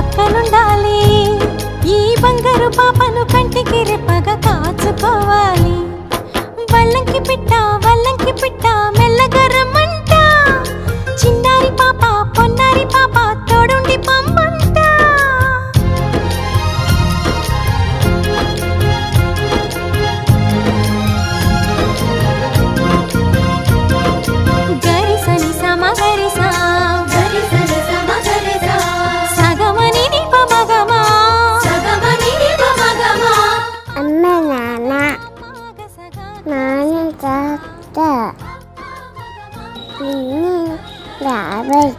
పక్కనుండాలి. ఈ బంగారు పాపను కంటికి రెప్పగా కాచుకోవాలి. వల్లంకి పిట్ట మెల్లగా రమ్మంట. చిన్నారి పాప పొన్నారి పాప తోడుండి పంపంట. గరిసని సమ గరిసా సగమని నిప మగమా అమ్మ నాన్న నాన్న తాత బాబాయ్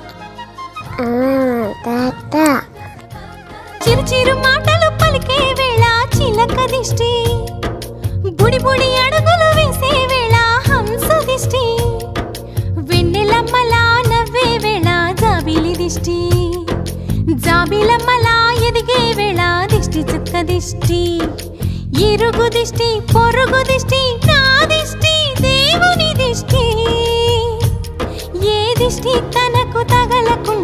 అమ్మ తాత. చిరు చిరు మాటలు పలికే వేళ చిలక దిష్టి. బుడి బుడి అడుగులు వేసే వేళ హంస దిష్టి. వెన్నెలమ్మలా నవ్వే వేళ జాబిలి దిష్టి. జాబిలమ్మలా ఎదిగే వేళ దిష్టి చుక్క దిష్టి. ఇరుగు దిష్టి పొరుగు దిష్టి నా దిష్టి దేవుని దిష్టి. ఏ దిష్టి తనకు తగలకు